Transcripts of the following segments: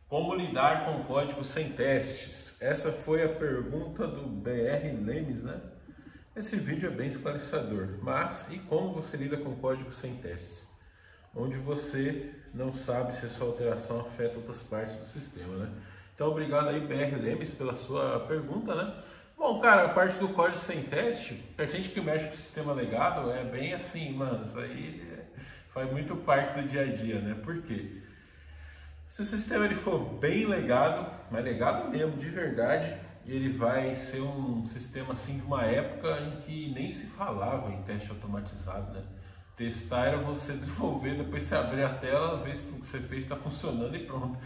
Como lidar com código sem testes? Essa foi a pergunta do BR Lemes, né? Esse vídeo é bem esclarecedor, mas e como você lida com código sem testes? Onde você não sabe se a sua alteração afeta outras partes do sistema, né? Então, obrigado aí, BR Lemes, pela sua pergunta, né? Bom, cara, a parte do código sem teste, pra gente que mexe com o sistema legado, é bem assim, mano, isso aí faz muito parte do dia a dia, né? Por quê? Se o sistema ele for bem legado, mas legado mesmo, de verdade, ele vai ser um sistema assim de uma época em que nem se falava em teste automatizado, né? Testar era você desenvolver, depois você abrir a tela, ver se o que você fez está funcionando e pronto.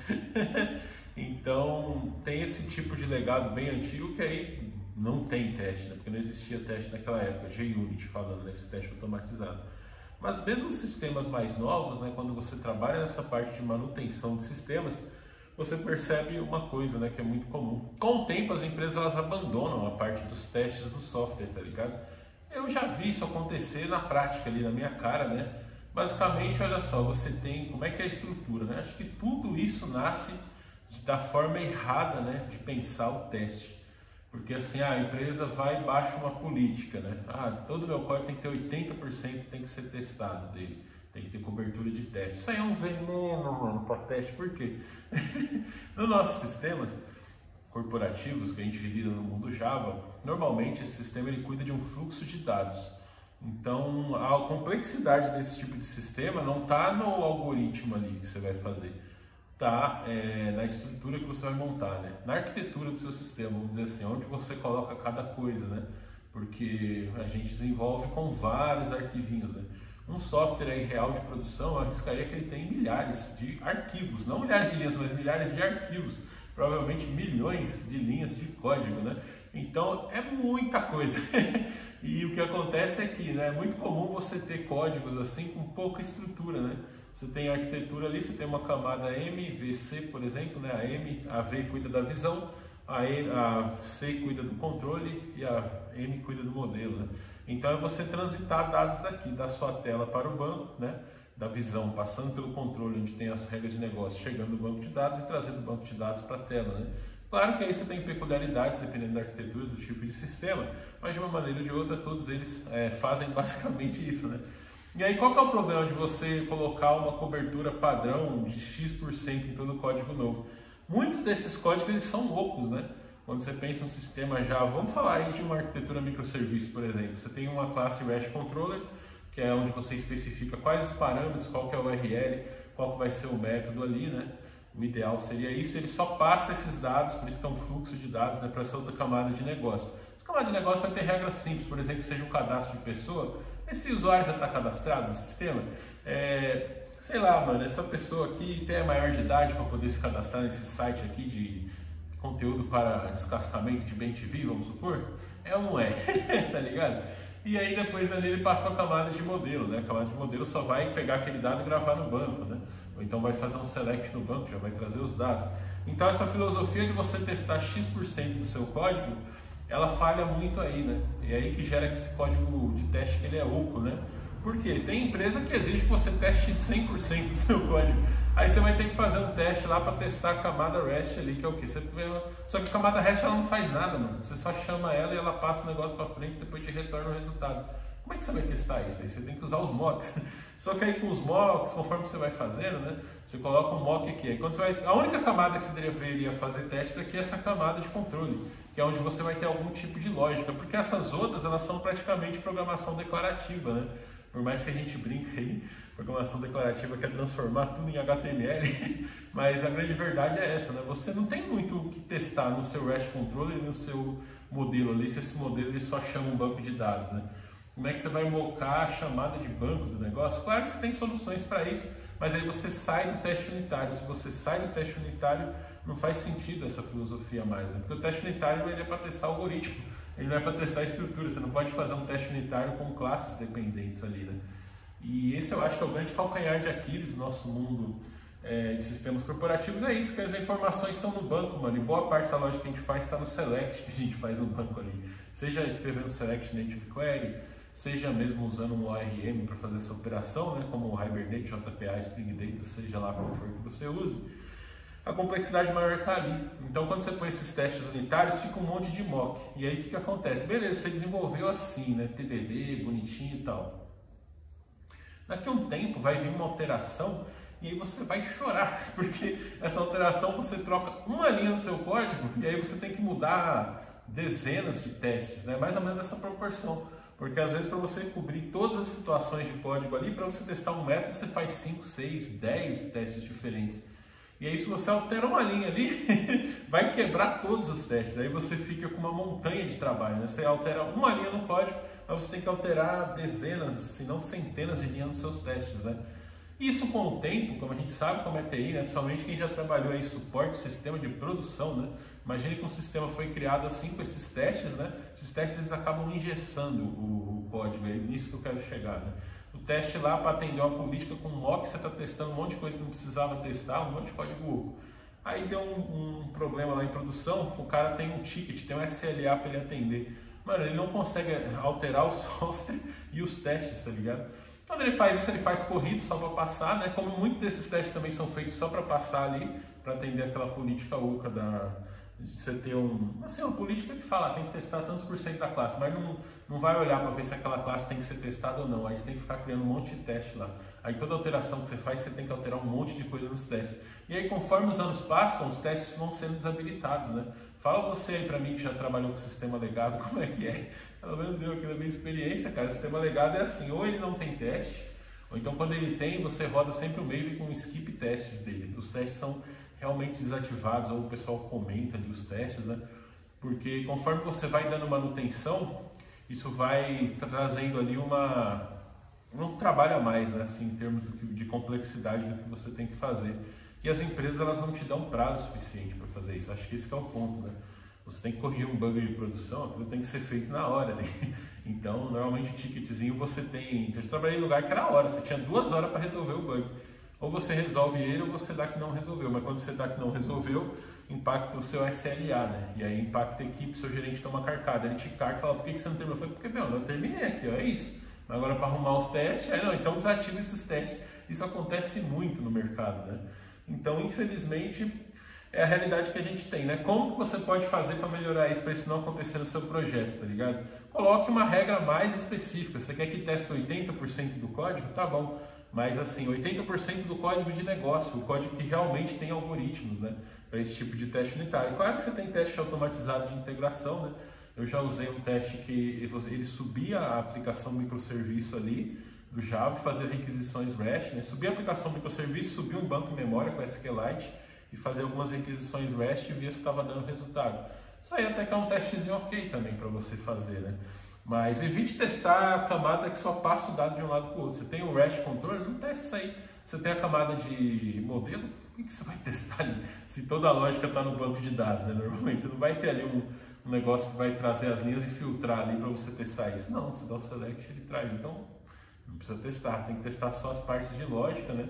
Então tem esse tipo de legado bem antigo que aí não tem teste, né? Porque não existia teste naquela época, JUnit falando nesse teste automatizado. Mas mesmo os sistemas mais novos, né, quando você trabalha nessa parte de manutenção de sistemas, você percebe uma coisa, né, que é muito comum. Com o tempo as empresas elas abandonam a parte dos testes do software, tá ligado? Eu já vi isso acontecer na prática ali na minha cara, né? Basicamente, olha só, você tem como é que é a estrutura, né? Acho que tudo isso nasce da forma errada, né, de pensar o teste. Porque assim, a empresa vai e baixa uma política, né? Todo meu código tem que ter 80%, tem que ser testado dele. Tem que ter cobertura de teste. Isso aí é um veneno, mano, para teste. Por quê? Nos nossos sistemas corporativos que a gente lida no mundo Java, normalmente esse sistema ele cuida de um fluxo de dados. Então, a complexidade desse tipo de sistema não está no algoritmo ali que você vai fazer. Está na estrutura que você vai montar, né? Na arquitetura do seu sistema, vamos dizer assim, onde você coloca cada coisa, né? Porque a gente desenvolve com vários arquivinhos, né? Um software aí real de produção, eu arriscaria que ele tem milhares de arquivos, não milhares de linhas, mas milhares de arquivos, provavelmente milhões de linhas de código, né? Então é muita coisa. E o que acontece é que, né, é muito comum você ter códigos assim com pouca estrutura, né? Você tem a arquitetura ali, você tem uma camada MVC, por exemplo, né? A V cuida da visão, a C cuida do controle e a M cuida do modelo, né? Então é você transitar dados daqui, da sua tela para o banco, né? Da visão, passando pelo controle onde tem as regras de negócio, chegando no banco de dados e trazendo o banco de dados para a tela, né? Claro que aí você tem peculiaridades dependendo da arquitetura, do tipo de sistema, mas de uma maneira ou de outra todos eles fazem basicamente isso, né? E aí qual que é o problema de você colocar uma cobertura padrão de X% em todo o código novo? Muitos desses códigos eles são loucos, né? Quando você pensa um sistema Java, vamos falar aí de uma arquitetura microserviço, por exemplo. Você tem uma classe REST Controller, que é onde você especifica quais os parâmetros, qual que é o URL, qual que vai ser o método ali, né? O ideal seria isso, ele só passa esses dados, por isso que é um fluxo de dados, né, para essa outra camada de negócio. Essa camada de negócio vai ter regras simples, por exemplo, seja um cadastro de pessoa. Esse usuário já está cadastrado no sistema? Sei lá, mano, essa pessoa aqui tem a maior de idade para poder se cadastrar nesse site aqui de conteúdo para descascamento de bem-TV, vamos supor? É ou não é? Tá ligado? E aí depois ali ele passa para a camada de modelo, né? A camada de modelo só vai pegar aquele dado e gravar no banco, né? Ou então vai fazer um select no banco, já vai trazer os dados. Então essa filosofia de você testar X% do seu código, ela falha muito aí, né? E é aí que gera esse código de teste que ele é oco, né? Por quê? Tem empresa que exige que você teste 100% do seu código. Aí você vai ter que fazer um teste lá para testar a camada REST ali, que é o quê? Só que a camada REST ela não faz nada, mano. Você só chama ela e ela passa o negócio para frente e depois te retorna o resultado. Como é que você vai testar isso aí? Você tem que usar os mocks. Só que aí com os mocks, conforme você vai fazendo, né? Você coloca um mock aqui. Aí quando você vai, a única camada que você deveria fazer testes aqui é essa camada de controle, que é onde você vai ter algum tipo de lógica, porque essas outras elas são praticamente programação declarativa, né? Por mais que a gente brinque aí, programação declarativa quer transformar tudo em HTML, mas a grande verdade é essa, né? Você não tem muito o que testar no seu REST Controller e no seu modelo ali, se esse modelo ele só chama um banco de dados, né? Como é que você vai mocar a chamada de banco do negócio? Claro que você tem soluções para isso, mas aí você sai do teste unitário. Se você sai do teste unitário, não faz sentido essa filosofia mais, né? Porque o teste unitário ele é para testar algoritmo, ele não é para testar estrutura. Você não pode fazer um teste unitário com classes dependentes ali, né? E esse eu acho que é o grande calcanhar de Aquiles do nosso mundo de sistemas corporativos. É isso, que as informações estão no banco, mano. E boa parte da lógica que a gente faz está no select que a gente faz no banco ali. Seja escrevendo select native query, seja mesmo usando um ORM para fazer essa operação, né, como o Hibernate, JPA, Spring Data, seja lá qual for que você use. a complexidade maior está ali. Então, quando você põe esses testes unitários, fica um monte de mock. E aí, o que acontece? Beleza, você desenvolveu assim, né? TDD, bonitinho e tal. Daqui a um tempo vai vir uma alteração e aí você vai chorar, porque essa alteração você troca uma linha do seu código e aí você tem que mudar dezenas de testes, né? Mais ou menos essa proporção. Porque às vezes para você cobrir todas as situações de código ali, para você testar um método, você faz 5, 6, 10 testes diferentes. E aí, se você altera uma linha ali, vai quebrar todos os testes. Aí você fica com uma montanha de trabalho, né? Você altera uma linha no código, mas você tem que alterar dezenas, se não centenas de linhas nos seus testes, né? Isso com o tempo, como a gente sabe como é TI, né? Principalmente quem já trabalhou em suporte, sistema de produção, né? Imagine que um sistema foi criado assim com esses testes, né? Esses testes eles acabam engessando o código, é nisso que eu quero chegar, né? O teste lá para atender uma política com mock, você está testando um monte de coisa que não precisava testar, um monte de código oco. Aí deu um problema lá em produção, o cara tem um ticket, tem um SLA para ele atender. Mano, ele não consegue alterar o software e os testes, tá ligado? Quando ele faz isso, ele faz corrido só para passar, né? Como muitos desses testes também são feitos só para passar ali, para atender aquela política oca de você ter uma política que fala, tem que testar tantos por cento da classe, mas não vai olhar para ver se aquela classe tem que ser testada ou não. Aí você tem que ficar criando um monte de teste lá. Aí toda alteração que você faz, você tem que alterar um monte de coisa nos testes. E aí conforme os anos passam, os testes vão sendo desabilitados, né? Fala você aí para mim que já trabalhou com sistema legado, como é que é? Pelo menos eu aqui na minha experiência, cara, o sistema legado é assim, ou ele não tem teste, ou então quando ele tem, você roda sempre o Maven com skip testes dele. Os testes são realmente desativados, ou o pessoal comenta ali os testes, né? Porque conforme você vai dando manutenção, isso vai trazendo ali um trabalho a mais, né? Assim, em termos de complexidade do que você tem que fazer. E as empresas elas não te dão prazo suficiente para fazer isso. Acho que esse que é o ponto, né? Você tem que corrigir um bug de produção, aquilo tem que ser feito na hora, né? Então, normalmente o ticketzinho você tem... Eu trabalhei em lugar que era a hora, você tinha 2 horas para resolver o bug. Ou você resolve ele ou você dá que não resolveu. Mas quando você dá que não resolveu, impacta o seu SLA, né? E aí impacta a equipe, seu gerente toma carcada. Ele te carca e fala, por que você não terminou? Eu falei, porque, eu terminei aqui, ó, é isso. Mas agora para arrumar os testes, aí não, então desativa esses testes. Isso acontece muito no mercado, né? Então, infelizmente, é a realidade que a gente tem, né? Como que você pode fazer para melhorar isso, para isso não acontecer no seu projeto, tá ligado? Coloque uma regra mais específica. Você quer que teste 80% do código? Tá bom. Mas assim, 80% do código de negócio, o código que realmente tem algoritmos, né? Para esse tipo de teste unitário. Claro que você tem teste automatizado de integração, né? Eu já usei um teste que ele subia a aplicação microserviço ali do Java, fazia requisições REST, né? Subia a aplicação microserviço, subia um banco de memória com SQLite e fazia algumas requisições REST e via se estava dando resultado. Isso aí até que é um testezinho ok também para você fazer, né? Mas evite testar a camada que só passa o dado de um lado para o outro. Você tem o REST Controller, não testa isso aí. Você tem a camada de modelo, o que você vai testar ali? Se toda a lógica está no banco de dados, né? Normalmente você não vai ter ali um negócio que vai trazer as linhas e filtrar ali para você testar isso. Não, você dá o select e ele traz. Então, não precisa testar, tem que testar só as partes de lógica, né?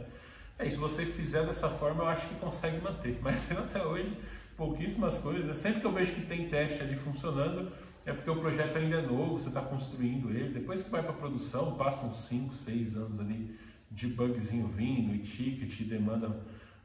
Se você fizer dessa forma, eu acho que consegue manter. Mas até hoje, pouquíssimas coisas, né? Sempre que eu vejo que tem teste ali funcionando, é porque o projeto ainda é novo, você está construindo ele. Depois que vai para produção, passa uns 5, 6 anos ali de bugzinho vindo, e ticket, e demanda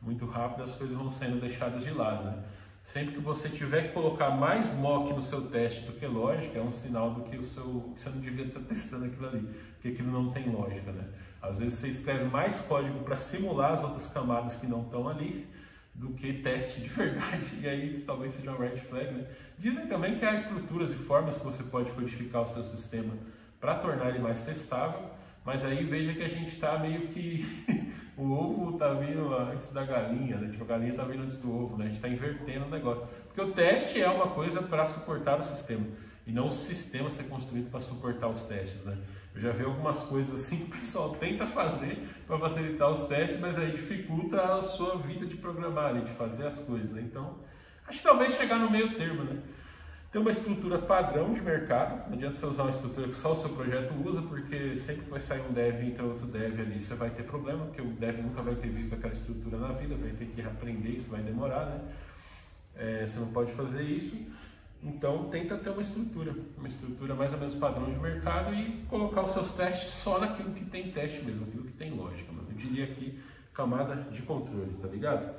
muito rápido, as coisas vão sendo deixadas de lado, né? Sempre que você tiver que colocar mais mock no seu teste do que lógica, é um sinal do que você não devia estar testando aquilo ali, porque aquilo não tem lógica, né? Às vezes você escreve mais código para simular as outras camadas que não estão ali, do que teste de verdade, e aí talvez seja uma red flag, né? Dizem também que há estruturas e formas que você pode codificar o seu sistema para tornar ele mais testável, mas aí veja que a gente está meio que o ovo está vindo antes da galinha, né? Tipo, a galinha está vindo antes do ovo, né? A gente está invertendo o negócio, porque o teste é uma coisa para suportar o sistema, e não o sistema ser construído para suportar os testes, né? Eu já vi algumas coisas assim que o pessoal tenta fazer para facilitar os testes, mas aí dificulta a sua vida de programar, de fazer as coisas, né? Então, acho que talvez chegar no meio termo, né? Ter uma estrutura padrão de mercado, não adianta você usar uma estrutura que só o seu projeto usa, porque sempre que vai sair um dev e entra outro dev ali, você vai ter problema, porque o dev nunca vai ter visto aquela estrutura na vida, vai ter que aprender, isso vai demorar, né? Você não pode fazer isso. Então, tenta ter uma estrutura mais ou menos padrão de mercado e colocar os seus testes só naquilo que tem teste mesmo, aquilo que tem lógica, mano. Eu diria aqui, camada de controle, tá ligado?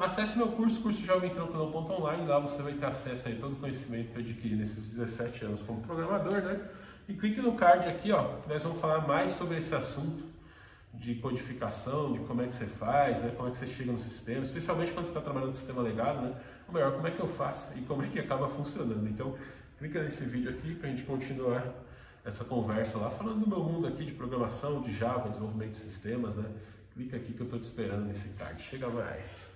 Acesse meu curso jovemtranquilão.online, lá você vai ter acesso a todo o conhecimento que eu adquiri nesses 17 anos como programador, né? E clique no card aqui, ó, que nós vamos falar mais sobre esse assunto de codificação, de como é que você faz, né? Como é que você chega no sistema, especialmente quando você está trabalhando no sistema legado, né? Ou melhor, como é que eu faço e como é que acaba funcionando. Então, clica nesse vídeo aqui para a gente continuar essa conversa lá, falando do meu mundo aqui de programação, de Java, desenvolvimento de sistemas, né? Clica aqui que eu estou te esperando nesse card. Chega mais!